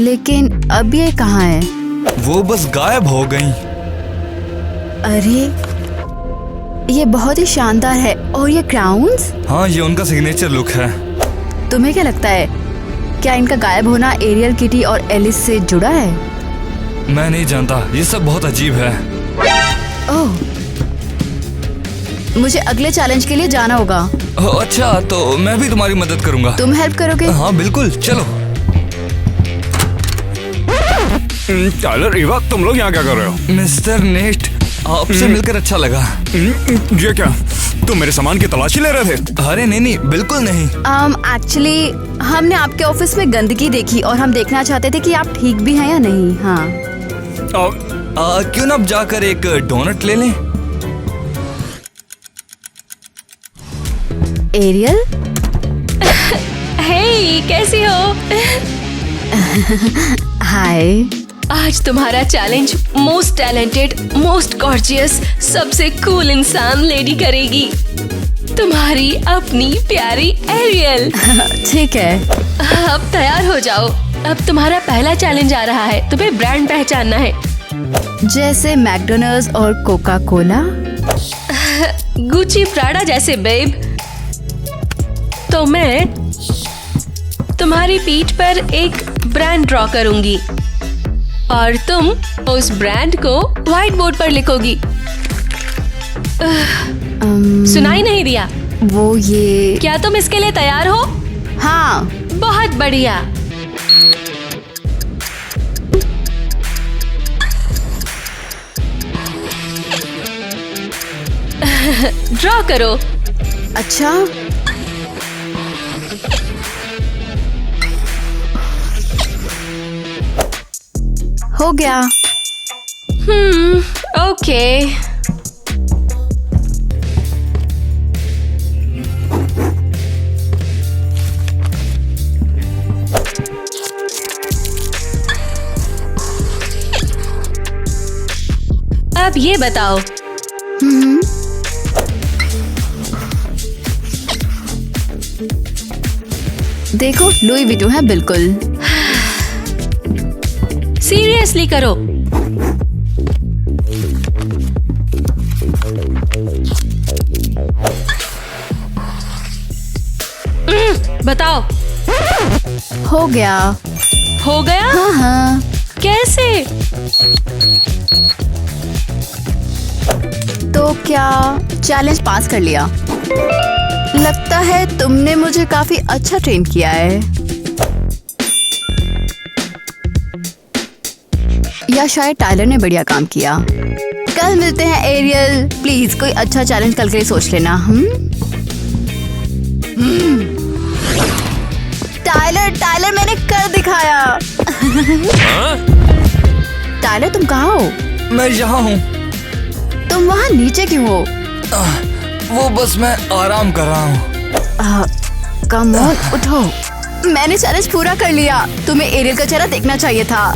लेकिन अब ये कहाँ है? वो बस गायब हो गई। अरे, ये बहुत ही शानदार है। और ये क्राउन्स? हाँ, ये उनका सिग्नेचर लुक है। तुम्हें क्या लगता है, क्या इनका गायब होना एरियल, किटी और एलिस से जुड़ा है? मैं नहीं जानता, ये सब बहुत अजीब है। ओह, मुझे अगले चैलेंज के लिए जाना होगा। अच्छा, तो मैं भी तुम्हारी मदद करूंगा। तुम हेल्प करोगे? हाँ बिल्कुल, चलो। टायलर, इवा, तुम लोग यहाँ क्या कर रहे हो? मिस्टर नेट, आपसे मिलकर अच्छा लगा। ये क्या, तुम मेरे सामान की तलाशी ले रहे थे? अरे नहीं, बिल्कुल नहीं। एक्चुअली हमने आपके ऑफिस में गंदगी देखी और हम देखना चाहते थे कि आप ठीक भी हैं या नहीं। हाँ, क्यों ना अब जाकर एक डोनट ले लें? एरियल, हे, कैसी हो? हाय। आज तुम्हारा challenge most talented, most gorgeous, सबसे कूल इंसान लेडी करेगी। तुम्हारी अपनी प्यारी एरियल। ठीक है, अब तैयार हो जाओ। अब तुम्हारा पहला चैलेंज आ रहा है। तुम्हें ब्रांड पहचानना है, जैसे मैकडोनल्ड्स और कोका कोला। गुची, प्राडा जैसे बेब। तो मैं तुम्हारी पीठ पर एक ब्रांड ड्रॉ करूंगी और तुम उस ब्रांड को व्हाइट बोर्ड पर लिखोगी। सुनाई नहीं दिया? वो ये। क्या तुम इसके लिए तैयार हो? हाँ। बहुत बढ़िया। ड्रॉ करो। अच्छा, हो गया। ओके। ये बताओ, देखो लुई विटू है बिल्कुल। सीरियसली करो। बताओ। हो गया। हो गया? हाँ हाँ। कैसे? तो क्या चैलेंज पास कर लिया? लगता है तुमने मुझे काफी अच्छा ट्रेन किया है। या शायद टायलर ने बढ़िया काम किया। कल मिलते हैं एरियल। प्लीज कोई अच्छा चैलेंज कल के लिए सोच लेना। टायलर मैंने कर दिखाया। टायलर तुम कहाँ हो? मैं यहाँ हूँ। तुम वहाँ नीचे क्यों हो? वो बस मैं आराम कर रहा हूँ। कम ऑन उठो। मैंने चैलेंज पूरा कर लिया। तुम्हें एरियल का चेहरा देखना चाहिए था।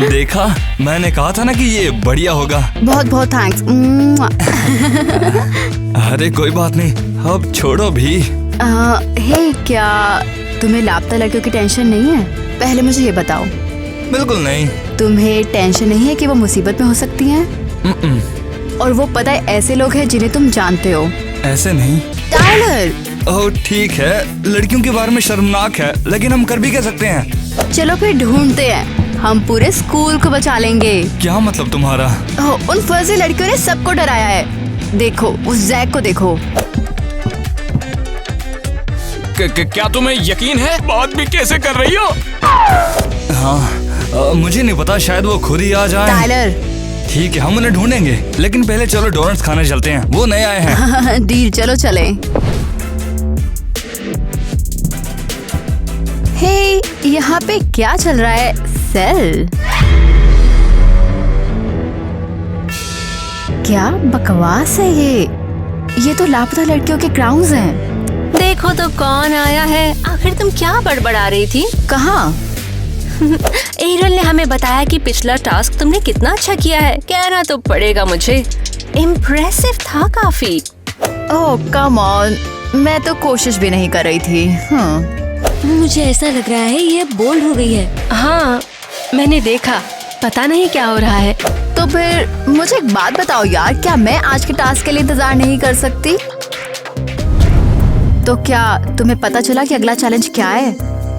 देखा, मैंने कहा था ना कि ये बढ़िया होगा। बहुत बहुत थैंक्स। अरे कोई बात नहीं, अब छोड़ो भी। हे, क्या तुम्हें लापता लड़कियों की टेंशन नहीं है? पहले मुझे ये बताओ। बिल्कुल नहीं। तुम्हें टेंशन नहीं है कि वो मुसीबत में हो सकती हैं? और वो पता है ऐसे लोग हैं जिन्हें तुम जानते हो। ऐसे नहीं। टायलर। ओह ठीक है, लड़कियों के बारे में शर्मनाक है, लेकिन हम कर भी क्या सकते हैं? चलो फिर ढूंढते हैं। हम पूरे स्कूल को बचा लेंगे। क्या मतलब तुम्हारा? उन फर्जी लड़कियों ने सबको डराया है। देखो उस जैक को देखो। क्या तुम्हें यकीन है? बात भी कैसे कर रही हो? हाँ, मुझे नहीं पता, शायद वो खुद ही आ जाए। टायलर। ठीक है, हम उन्हें ढूंढेंगे, लेकिन पहले चलो डोनट्स खाने चलते हैं। वो नए आए हैं। डील, चलो चले। हे, यहाँ पे क्या चल रहा है? सेल? क्या बकवास है ये तो लापता लड़कियों के ग्राउंड्स हैं। देखो तो कौन आया है। आखिर तुम क्या बड़बड़ा रही थी? कहाँ? एरियल ने हमें बताया कि पिछला टास्क तुमने कितना अच्छा किया है। कहना तो पड़ेगा मुझे, इम्प्रेसिव था काफी। ओह कम ऑन, मैं तो कोशिश भी नहीं कर रही थी। मुझे ऐसा लग रहा है ये बोल्ड हो गई है। हाँ, मैंने देखा। पता नहीं क्या हो रहा है। तो फिर मुझे एक बात बताओ यार, क्या मैं आज के टास्क के लिए इंतजार नहीं कर सकती? तो क्या तुम्हें पता चला कि अगला चैलेंज क्या है?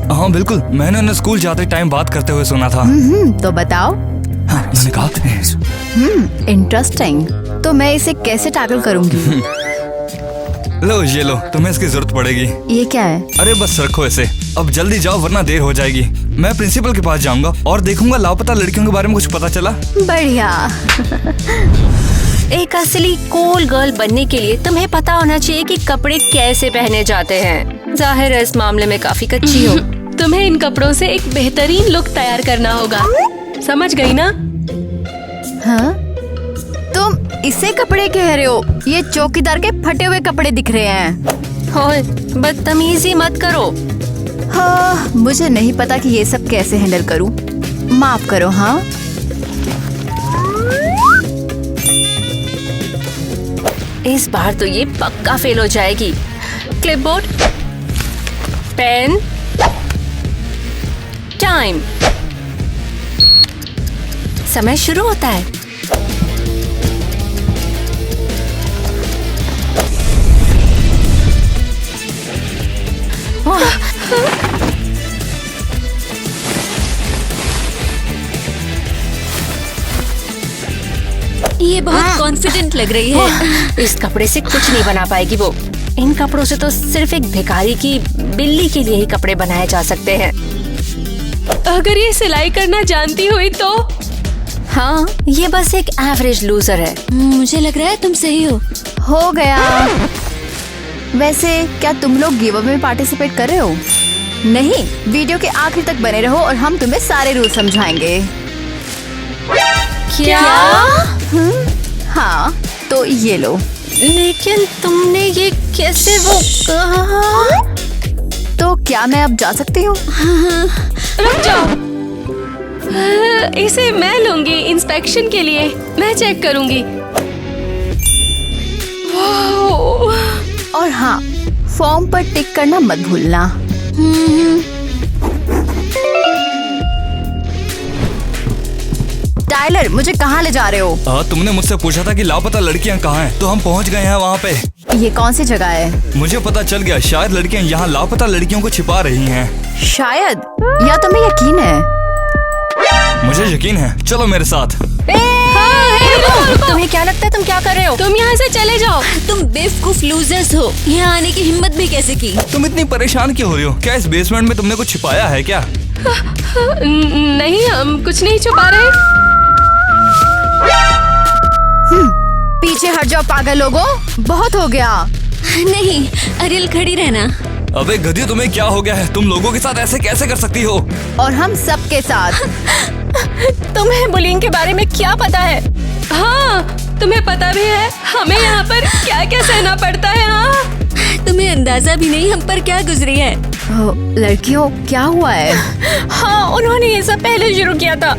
हाँ बिल्कुल, मैंने उन्हें स्कूल जाते टाइम बात करते हुए सुना था। तो बताओ। हाँ, मैंने कहा। इंटरेस्टिंग। तो मैं इसे कैसे टैकल करूंगी? लो ये लो, तुम्हें इसकी जरूरत पड़ेगी। ये क्या है? अरे बस रखो इसे। अब जल्दी जाओ वरना देर हो जाएगी। मैं प्रिंसिपल के पास जाऊंगा और देखूंगा लापता लड़कियों के बारे में कुछ पता चला। बढ़िया। एक असली कूल गर्ल बनने के लिए तुम्हें पता होना चाहिए कि कपड़े कैसे पहने जाते हैं। जाहिर है इस मामले में काफी कच्ची हो। तुम्हें इन कपड़ों से एक बेहतरीन लुक तैयार करना होगा। समझ गई ना? हाँ? तुम इसे कपड़े कह रहे हो? ये चौकीदार के फटे हुए कपड़े दिख रहे हैं। ओए, बदतमीजी मत करो। हाँ, मुझे नहीं पता कि ये सब कैसे हैंडल करूं। माफ करो। हाँ, इस बार तो ये पक्का फेल हो जाएगी। Clipboard, pen, time. समय शुरू होता है। ये बहुत कॉन्फिडेंट लग रही है। इस कपड़े से कुछ नहीं बना पाएगी वो। इन कपड़ों से तो सिर्फ एक भिखारी की बिल्ली के लिए ही कपड़े बनाए जा सकते हैं। अगर ये सिलाई करना जानती हुई तो? हाँ, ये बस एक एवरेज लूजर है। मुझे लग रहा है तुम सही हो गया। वैसे क्या तुम लोग गिव अवे में पार्टिसिपेट कर रहे हो? नहीं, वीडियो के आखिर तक बने रहो और हम तुम्हें सारे रूल समझाएंगे। क्या? हाँ, तो ये लो। लेकिन तुमने ये कैसे वो कहा? तो क्या मैं अब जा सकती हूँ? रुक जाओ। इसे मैं लूंगी इंस्पेक्शन के लिए। मैं चेक करूंगी। वाओ! और हाँ, फॉर्म पर टिक करना मत भूलना। टाइलर, मुझे कहाँ ले जा रहे हो? तुमने मुझसे पूछा था कि लापता लड़कियां कहाँ हैं, तो हम पहुंच गए हैं वहाँ पे। ये कौन सी जगह है? मुझे पता चल गया, शायद लड़कियां यहाँ लापता लड़कियों को छिपा रही हैं। शायद, या तुम्हें यकीन है? मुझे यकीन है, चलो मेरे साथ। तुम्हें क्या लगता है तुम क्या कर रहे हो? तुम यहाँ से चले जाओ। तुम बेवकूफ लूजर्स हो। यहाँ आने की हिम्मत भी कैसे की? तुम इतनी परेशान क्यों हो रही हो? क्या इस बेसमेंट में तुमने कुछ छिपाया है क्या? नहीं, हम कुछ नहीं छुपा रहे। पीछे हट जाओ पागल लोगों, बहुत हो गया। नहीं, अरियल खड़ी रहना। अबे गधी, तुम्हें क्या हो गया है? तुम लोगों के साथ ऐसे कैसे कर सकती हो? और हम सब के साथ। तुम्हें बुलिंग के बारे में क्या पता है? हाँ, तुम्हें पता भी है हमें यहाँ पर क्या क्या सहना पड़ता है। हाँ, तुम्हें अंदाजा भी नहीं हम पर क्या गुजरी है। लड़कियों, क्या हुआ है? हाँ, उन्होंने ये सब पहले शुरू किया था।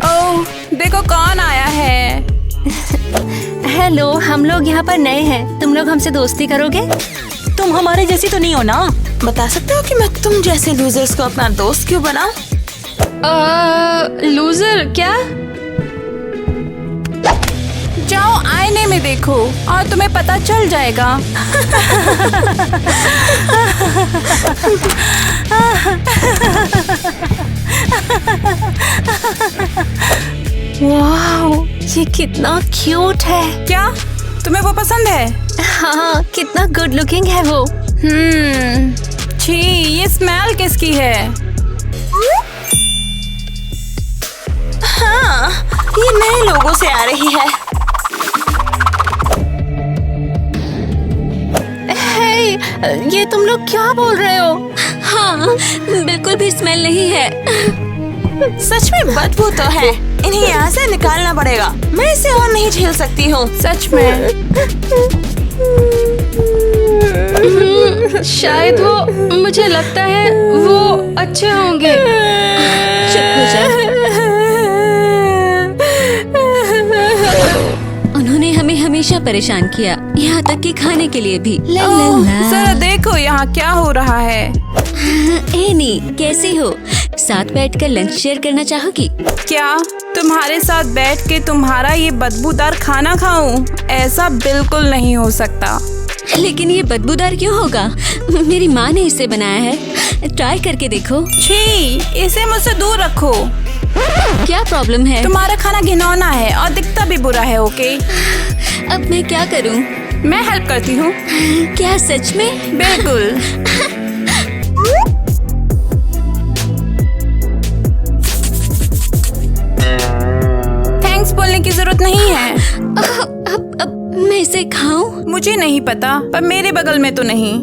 ओह, देखो कौन आया है। हेलो, हम लोग यहाँ पर नए हैं। तुम लोग हमसे दोस्ती करोगे? तुम हमारे जैसी तो नहीं हो ना? बता सकते हो कि मैं तुम जैसे लूजर्स को अपना दोस्त क्यों बनाऊं? लूजर क्या? जाओ आईने में देखो और तुम्हें पता चल जाएगा। वाओ, ये कितना क्यूट है। क्या तुम्हें वो पसंद है? हाँ, कितना गुड लुकिंग है वो। छी, ये स्मेल किसकी है? हाँ, ये नए लोगों से आ रही है। हे, ये तुम लोग क्या बोल रहे हो? हाँ, बिल्कुल भी स्मेल नहीं है। सच में बदबू तो है। इन्हें यहाँ से निकालना पड़ेगा। मैं इसे और नहीं झेल सकती हूँ, सच में। शायद वो, मुझे लगता है वो अच्छे होंगे। चुप हो जा। उन्होंने हमें हमेशा परेशान किया, यहाँ तक कि खाने के लिए भी। ला ला ला। जरा देखो यहाँ क्या हो रहा है। एनी, कैसी हो? साथ बैठकर लंच शेयर करना चाहोगी? क्या तुम्हारे साथ बैठ के तुम्हारा ये बदबूदार खाना खाऊं? ऐसा बिल्कुल नहीं हो सकता। लेकिन ये बदबूदार क्यों होगा? मेरी माँ ने इसे बनाया है, ट्राई करके देखो। छी, इसे मुझसे दूर रखो। क्या प्रॉब्लम है? तुम्हारा खाना घिनौना है और दिखता भी बुरा है। ओके, अब मैं क्या करूं? मैं हेल्प करती हूँ। क्या सच में? बिल्कुल। थैंक्स बोलने की जरूरत नहीं है। अब मैं इसे खाऊं? मुझे नहीं पता, पर मेरे बगल में तो नहीं।